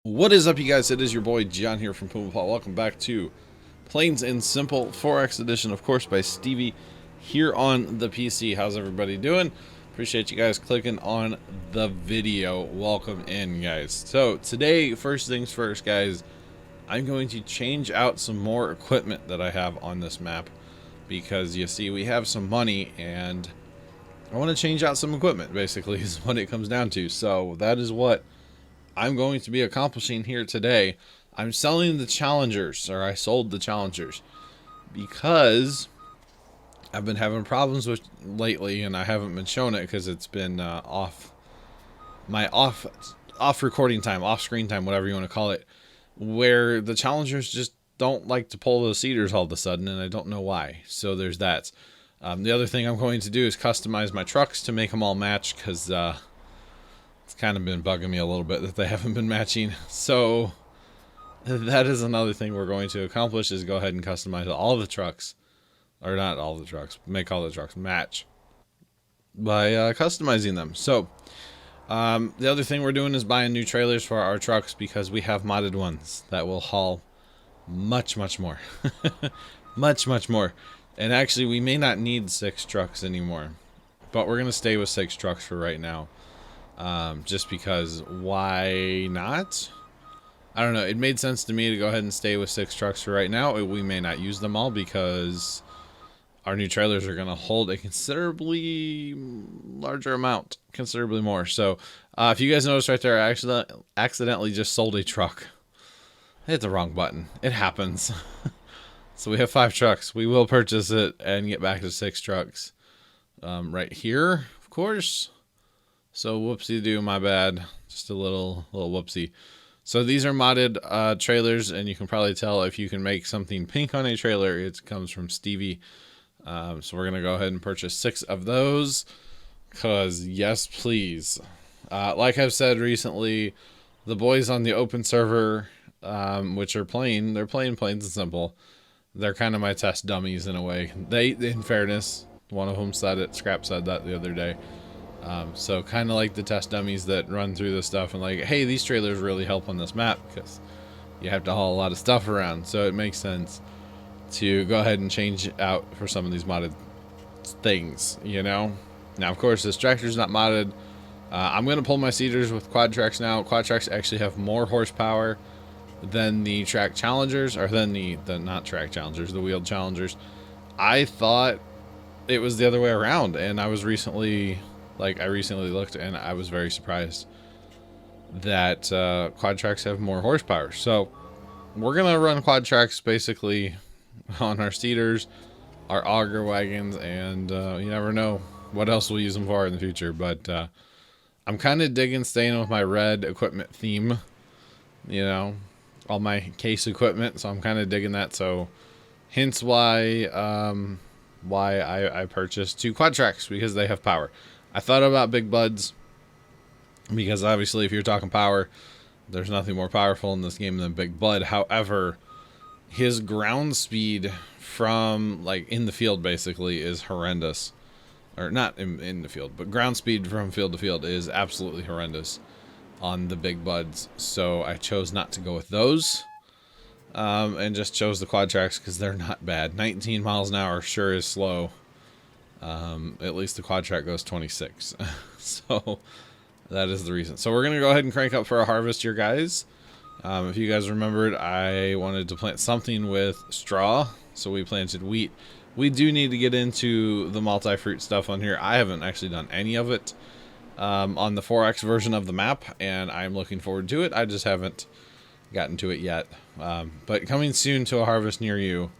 What is up, you guys? It is your boy John here from Pumaplow. Welcome back to Plains and Simple 4X edition, of course, by Stevie here on the PC. How's everybody doing? Appreciate you guys clicking on the video. Welcome in, guys. So today, first things first, guys, I'm going to change out some more equipment that I have on this map because you see we have some money and I want to change out some equipment, basically, is what it comes down to. So that is what I'm going to be accomplishing here today. I'm selling the Challengers, or I sold the Challengers, because I've been having problems with lately, and I haven't been showing it because it's been off recording time, off screen time, whatever you want to call it, where the Challengers just don't like to pull those seeders all of a sudden, and I don't know why. So there's that. The other thing I'm going to do is customize my trucks to make them all match, because it's kind of been bugging me a little bit that they haven't been matching. So that is another thing we're going to accomplish, is go ahead and customize all the trucks, or not all the trucks, make all the trucks match by customizing them. So the other thing we're doing is buying new trailers for our trucks, because we have modded ones that will haul much more. much more. And actually, we may not need 6 trucks anymore, but we're going to stay with 6 trucks for right now. Just because, why not? I don't know. It made sense to me to go ahead and stay with 6 trucks for right now. We may not use them all because our new trailers are going to hold a considerably larger amount, considerably more. So, if you guys notice right there, I actually accidentally just sold a truck. I hit the wrong button. It happens. So we have 5 trucks. We will purchase it and get back to 6 trucks. Right here, of course. So whoopsie-doo, my bad. Just a little whoopsie. So these are modded trailers, and you can probably tell if you can make something pink on a trailer, it comes from Stevie. So we're going to go ahead and purchase 6 of those, because yes, please. Like I've said recently, the boys on the open server, which are playing, they're playing Plains and Simple. They're kind of my test dummies in a way. They, in fairness, one of them said it, Scrap said that the other day. So kind of like the test dummies that run through this stuff and like, hey, these trailers really help on this map because you have to haul a lot of stuff around. So it makes sense to go ahead and change out for some of these modded things, you know? Now, of course, this tractor's not modded. I'm going to pull my seeders with quad tracks now. Quad tracks actually have more horsepower than the track challengers, or than the not track challengers, the wheeled challengers. I thought it was the other way around, and I recently looked and I was very surprised that quad tracks have more horsepower. So we're gonna run quad tracks basically on our seeders, our auger wagons, and you never know what else we'll use them for in the future. But I'm kind of digging staying with my red equipment theme, you know, all my case equipment. So I'm kind of digging that. So hence why I purchased 2 quad tracks, because they have power. I thought about Big Buds, because obviously if you're talking power, there's nothing more powerful in this game than Big Bud. However, his ground speed from, like, in the field basically is horrendous. Or not in the field, but ground speed from field to field is absolutely horrendous on the Big Buds. So I chose not to go with those. And just chose the quad tracks because they're not bad. 19 miles an hour sure is slow. At least the quad track goes 26. So that is the reason. So we're going to go ahead and crank up for a harvest here, guys. If you guys remembered, I wanted to plant something with straw. So we planted wheat. We do need to get into the multi-fruit stuff on here. I haven't actually done any of it on the 4X version of the map, and I'm looking forward to it. I just haven't gotten to it yet. But coming soon to a harvest near you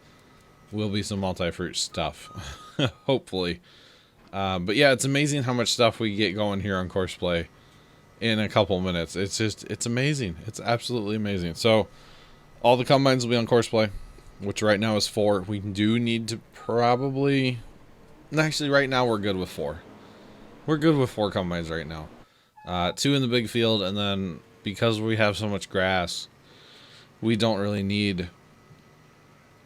will be some multi-fruit stuff. Hopefully. But yeah, it's amazing how much stuff we get going here on Courseplay in a couple minutes. It's amazing. It's absolutely amazing. So all the combines will be on Courseplay, which right now is 4. We do need to probably, actually right now we're good with 4. We're good with 4 combines right now. 2 in the big field, and then because we have so much grass, we don't really need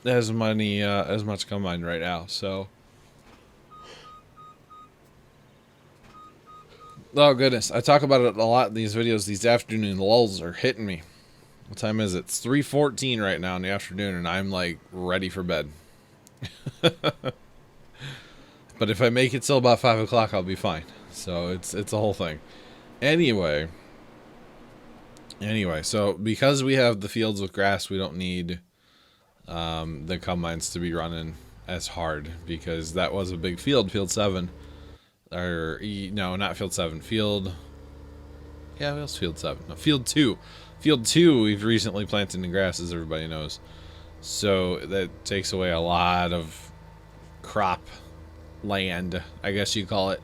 as much combine right now. So oh goodness, I talk about it a lot in these videos. These afternoon lulls are hitting me. What time is it? It's 3:14 right now in the afternoon, and I'm like ready for bed. But if I make it till about 5 o'clock, I'll be fine. So it's a whole thing. Anyway, so because we have the fields with grass, we don't need the combines to be running as hard, because that was a big field 7. Or no, not field 7. Yeah, it was field 7. No, field 2. Field 2 we've recently planted in grass, as everybody knows. So that takes away a lot of crop land, I guess you call it.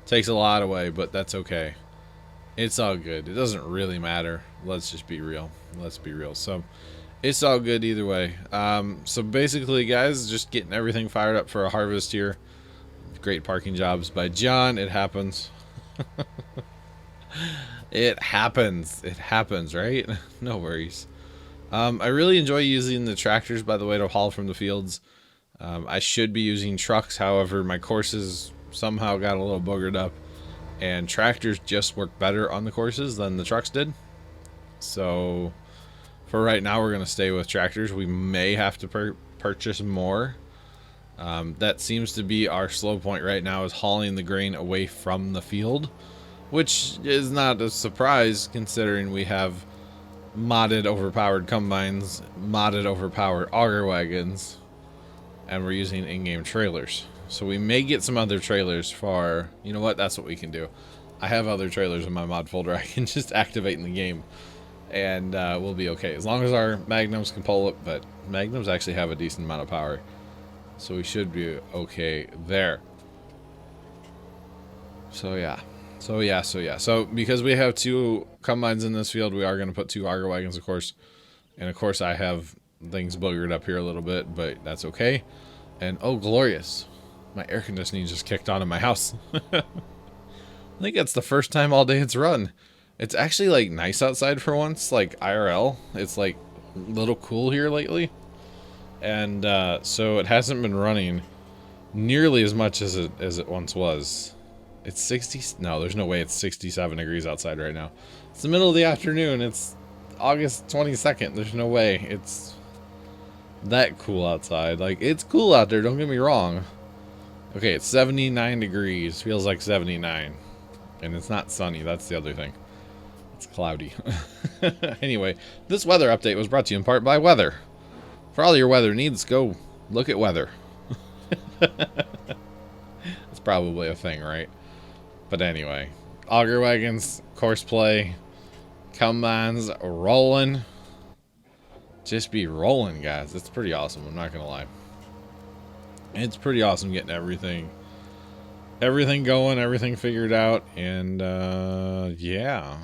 Takes a lot away, but that's okay. It's all good. It doesn't really matter. Let's just be real. Let's be real. So it's all good either way. So basically, guys, just getting everything fired up for a harvest here. Great parking jobs by John. It happens. It happens, right? No worries. I really enjoy using the tractors, by the way, to haul from the fields. I should be using trucks. However, my courses somehow got a little boogered up, and tractors just work better on the courses than the trucks did. So for right now, we're going to stay with tractors. We may have to purchase more. That seems to be our slow point right now, is hauling the grain away from the field, which is not a surprise considering we have modded overpowered combines, modded overpowered auger wagons, and we're using in-game trailers. So we may get some other trailers for, you know what, that's what we can do. I have other trailers in my mod folder I can just activate in the game, and we'll be okay. As long as our Magnums can pull it, but Magnums actually have a decent amount of power. So we should be okay there. So yeah. So because we have 2 combines in this field, we are going to put 2 auger wagons, of course. And of course I have things boogered up here a little bit, but that's okay. And oh, glorious. My air conditioning just kicked on in my house. I think that's the first time all day it's run. It's actually like nice outside for once, like IRL. It's like a little cool here lately. And so it hasn't been running nearly as much as it once was. It's 60. No, there's no way it's 67 degrees outside right now. It's the middle of the afternoon. It's August 22nd. There's no way it's that cool outside. Like, it's cool out there, don't get me wrong. Okay, it's 79 degrees. Feels like 79. And it's not sunny. That's the other thing. It's cloudy. Anyway, this weather update was brought to you in part by Weather. For all your weather needs, go look at Weather. It's probably a thing, right? But anyway, auger wagons, Courseplay, combines rolling. Just be rolling, guys. It's pretty awesome. I'm not gonna lie. It's pretty awesome getting everything going, everything figured out, and yeah,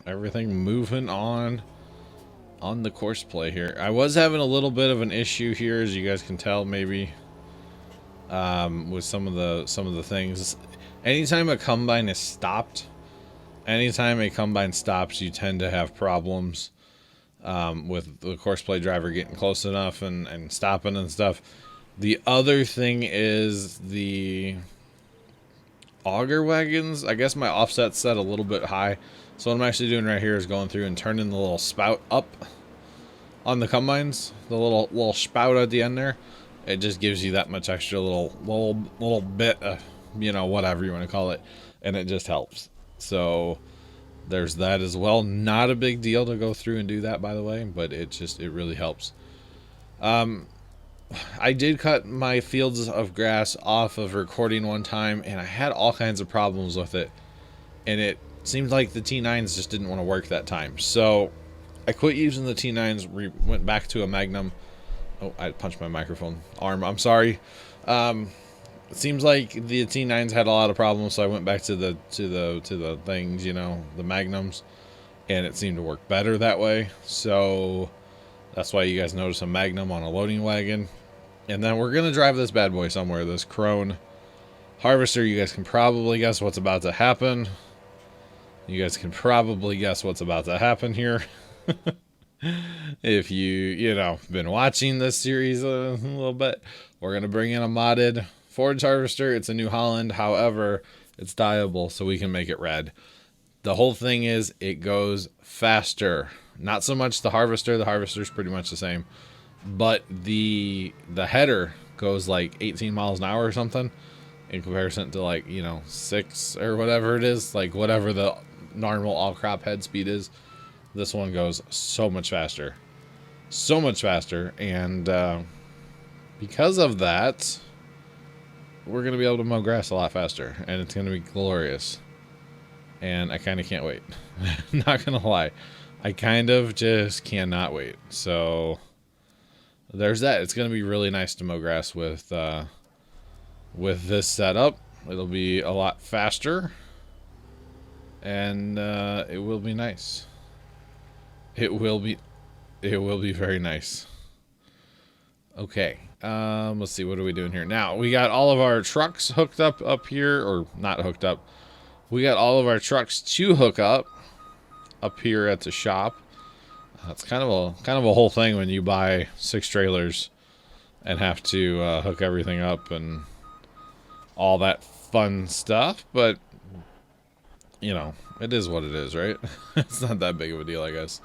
everything moving on the Courseplay here. I was having a little bit of an issue here, as you guys can tell, maybe, with some of the things. Anytime a combine is stopped, you tend to have problems with the Courseplay driver getting close enough and stopping and stuff. The other thing is the auger wagons. I guess my offset's set a little bit high. So what I'm actually doing right here is going through and turning the little spout up on the combines. The little spout at the end there. It just gives you that much extra little bit of, you know, whatever you want to call it. And it just helps. So there's that as well. Not a big deal to go through and do that, by the way, but it really helps. I did cut my fields of grass off of recording one time, and I had all kinds of problems with it. And it seemed like the T9s just didn't want to work that time. So I quit using the T9s, went back to a Magnum. Oh, I punched my microphone arm. I'm sorry. It seems like the T9s had a lot of problems, so I went back to the things, you know, the Magnums, and it seemed to work better that way. So that's why you guys notice a Magnum on a loading wagon. And then we're gonna drive this bad boy somewhere, this Krone harvester. You guys can probably guess what's about to happen. You guys can probably guess what's about to happen here. If you know, been watching this series a little bit, we're going to bring in a modded forage harvester. It's a New Holland. However, it's dyeable, so we can make it red. The whole thing is it goes faster. Not so much the harvester. The harvester's pretty much the same. But the header goes like 18 miles an hour or something in comparison to like, 6 or whatever it is. Like whatever the normal all-crop head speed is. This one goes so much faster. So much faster. And because of that, we're going to be able to mow grass a lot faster. And it's going to be glorious. And I kind of can't wait. Not going to lie. I kind of just cannot wait. So there's that. It's going to be really nice to mow grass with this setup. It'll be a lot faster. And it will be nice. It will be very nice. Okay. Let's see. What are we doing here? Now, we got all of our trucks hooked up here. Or not hooked up. We got all of our trucks to hook up here at the shop. It's kind of a whole thing when you buy 6 trailers and have to hook everything up and all that fun stuff. But, it is what it is, right? It's not that big of a deal, I guess,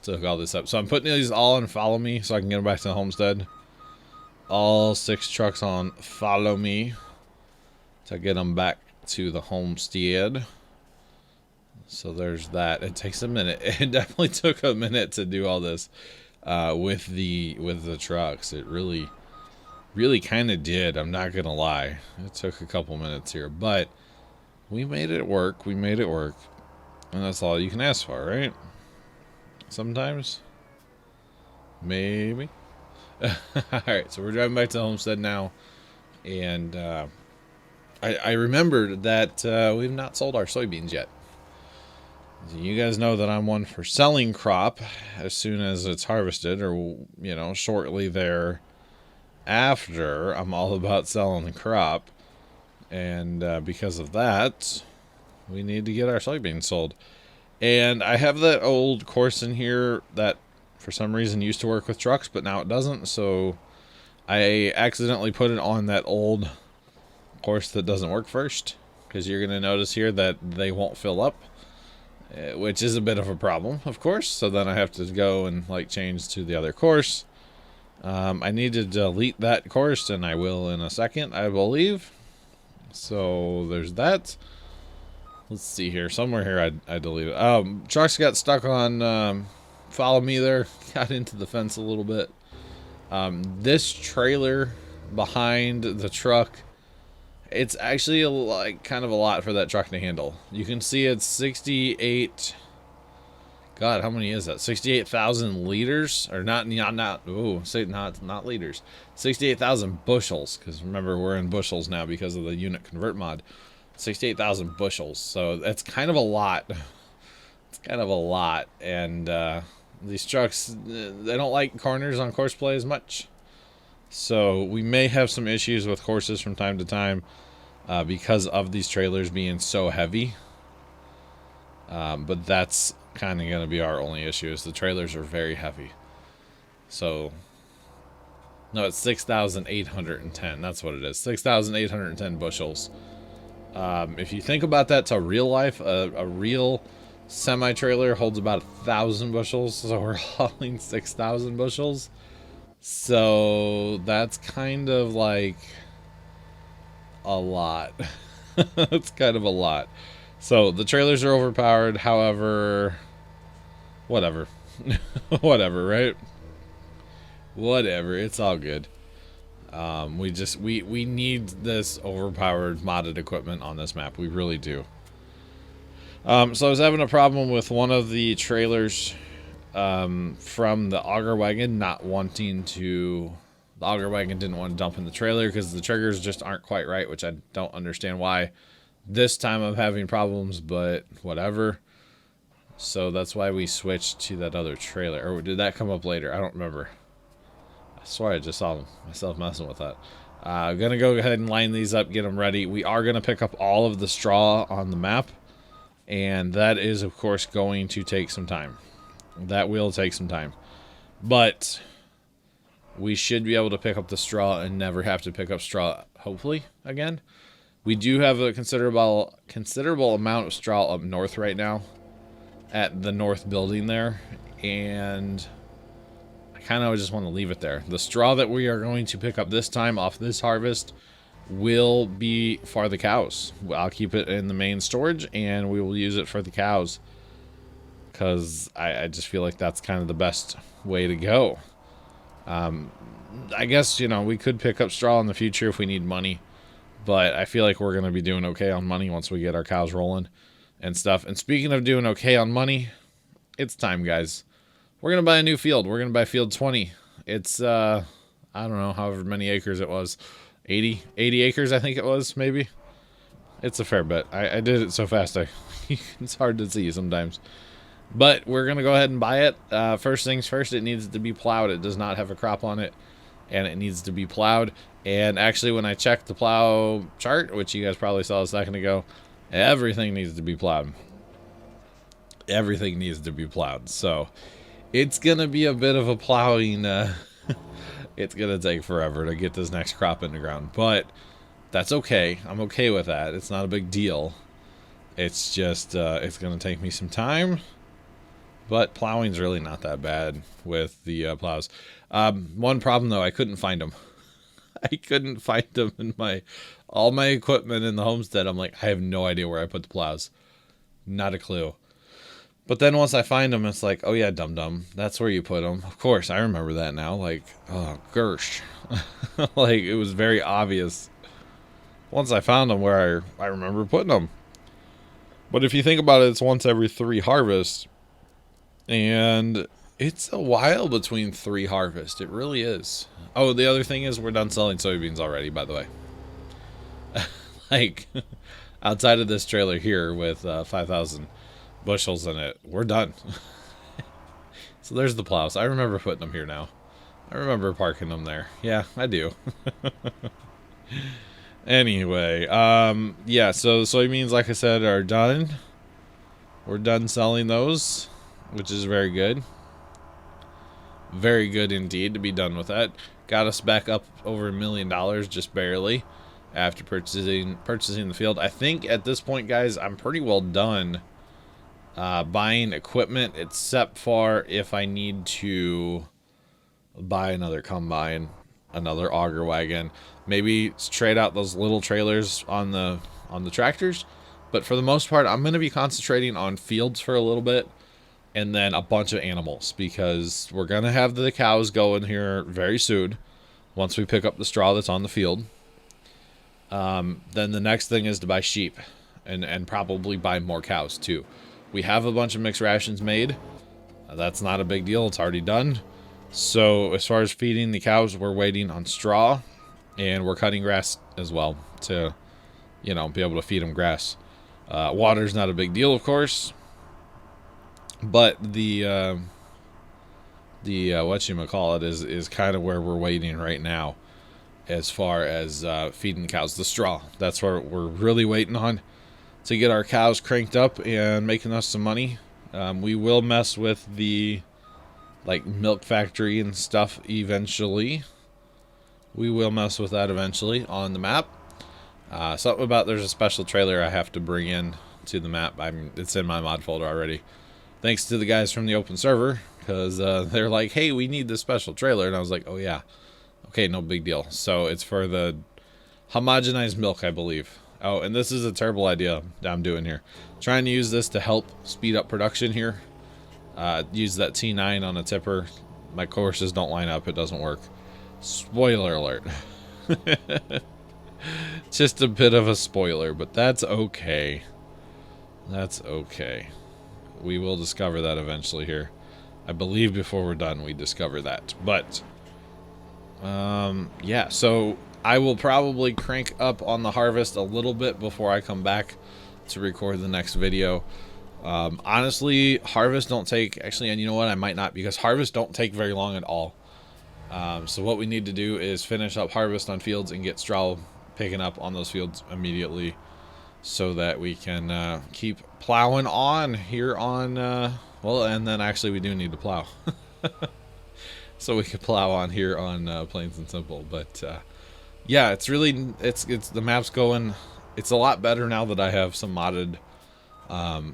to hook all this up. So I'm putting these all on Follow Me so I can get them back to the homestead. All 6 trucks on Follow Me to get them back to the homestead. So there's that. It takes a minute. It definitely took a minute to do all this with the trucks. It really kind of did. I'm not gonna lie. It took a couple minutes here, but we made it work. We made it work, and that's all you can ask for, right? Sometimes, maybe. All right, so we're driving back to the homestead now, and I remembered that we've not sold our soybeans yet. You guys know that I'm one for selling crop as soon as it's harvested, or shortly thereafter. I'm all about selling the crop, and because of that, we need to get our soybeans sold. And I have that old course in here that for some reason used to work with trucks, but now it doesn't. So I accidentally put it on that old course that doesn't work first, because you're going to notice here that they won't fill up, which is a bit of a problem, of course. So then I have to go and change to the other course. I need to delete that course, and I will in a second, I believe. So there's that. Let's see here. Somewhere here I deleted. Trucks got stuck on Follow Me there. Got into the fence a little bit. This trailer behind the truck, it's actually kind of a lot for that truck to handle. You can see it's 68. God, how many is that? 68,000 liters, or not liters. 68,000 bushels, because remember we're in bushels now because of the unit convert mod. 68,000 bushels. So that's kind of a lot. It's kind of a lot, and these trucks, they don't like corners on Courseplay as much. So we may have some issues with courses from time to time because of these trailers being so heavy. But that's kind of going to be our only issue, is the trailers are very heavy. So, no, it's 6,810. That's what it is. 6,810 bushels. If you think about that to real life, a real semi-trailer holds about 1,000 bushels. So we're hauling 6,000 bushels. So that's kind of like a lot. It's kind of a lot. So the trailers are overpowered. However, whatever. Whatever, right? Whatever. It's all good. We need this overpowered modded equipment on this map. We really do. So I was having a problem with one of the trailers from the auger wagon not wanting to. The auger wagon didn't want to dump in the trailer because the triggers just aren't quite right, which I don't understand why. This time I'm having problems, but whatever. So that's why we switched to that other trailer. Or did that come up later? I don't remember. I swear I just saw myself messing with that. I'm going to go ahead and line these up, get them ready. We are going to pick up all of the straw on the map. And that is, of course, going to take some time. That will take some time. But we should be able to pick up the straw and never have to pick up straw, hopefully, again. We do have a considerable amount of straw up north right now at the north building there. and I kind of just want to leave it there. The straw that we are going to pick up this time off this harvest will be for the cows. I'll keep it in the main storage, and we will use it for the cows, because I just feel like that's kind of the best way to go. I guess, you know, we could pick up straw in the future if we need money, but I feel like we're going to be doing okay on money once we get our cows rolling and stuff. And speaking of doing okay on money, it's time, guys. We're going to buy a new field. We're going to buy field 20. It's, I don't know, however many acres it was. 80 acres, I think it was, maybe. It's a fair bit. I did it so fast, it's hard to see sometimes. But we're going to go ahead and buy it. First things first, it needs to be plowed. It does not have a crop on it, and it needs to be plowed. And actually, when I checked the plow chart, which you guys probably saw a second ago, everything needs to be plowed. Everything needs to be plowed. So it's going to be a bit of a plowing. It's going to take forever to get this next crop in the ground. But that's okay. I'm okay with that. It's not a big deal. It's just, it's going to take me some time. But plowing's really not that bad with the plows. One problem, though, I couldn't find them. I couldn't find them in all my equipment in the homestead. I'm like, I have no idea where I put the plows. Not a clue. But then once I find them, it's like, oh yeah, dum-dum. That's where you put them. Of course, I remember that now. Like, oh, gersh. Like, it was very obvious. Once I found them where I remember putting them. But if you think about it, it's once every 3 harvests. And it's a while between 3 harvests. It really is. Oh, the other thing is we're done selling soybeans already, by the way. Like, outside of this trailer here with 5,000 bushels in it, we're done. So there's the plows. I remember putting them here now. I remember parking them there. Yeah, I do. Anyway, yeah, so soybeans, like I said, are done. We're done selling those, which is very good. Very good indeed to be done with that. Got us back up over $1 million, just barely, after purchasing the field. I think at this point, guys, I'm pretty well done buying equipment, except for if I need to buy another combine, another auger wagon, maybe trade out those little trailers on the tractors. But for the most part, I'm going to be concentrating on fields for a little bit, and then a bunch of animals, because we're going to have the cows going here very soon once we pick up the straw that's on the field. Then the next thing is to buy sheep and probably buy more cows too. We have a bunch of mixed rations made. That's not a big deal. It's already done. So as far as feeding the cows, we're waiting on straw, and we're cutting grass as well to, you know, be able to feed them grass. Water's not a big deal, of course. But the whatchamacallit is kind of where we're waiting right now as far as feeding the cows. The straw, that's where we're really waiting on to get our cows cranked up and making us some money. We will mess with the milk factory and stuff eventually. We will mess with that eventually on the map. Something about there's a special trailer I have to bring in to the map. It's in my mod folder already. Thanks to the guys from the open server, because they're like, hey, we need this special trailer. And I was like, oh, yeah. Okay, no big deal. So it's for the homogenized milk, I believe. Oh, and this is a terrible idea that I'm doing here. Trying to use this to help speed up production here. Use that T9 on a tipper. My courses don't line up. It doesn't work. Spoiler alert. Just a bit of a spoiler, but that's okay. That's okay. We will discover that eventually here. I believe before we're done, we discover that. But, yeah, so I will probably crank up on the harvest a little bit before I come back to record the next video. Honestly, harvest don't take, actually, and you know what, I might not, because harvest don't take very long at all. So what we need to do is finish up harvest on fields and get straw picking up on those fields immediately, so that we can keep plowing on here on, well, and then actually we do need to plow. So we can plow on here on Plains and Simple. But yeah, it's really, it's the map's going, it's a lot better now that I have some modded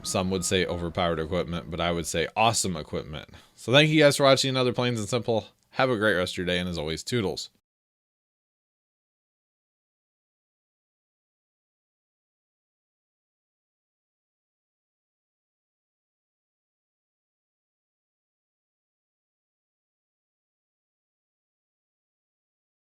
Some would say overpowered equipment, but I would say awesome equipment. So thank you guys for watching another Plains and Simple. Have a great rest of your day, and as always, toodles.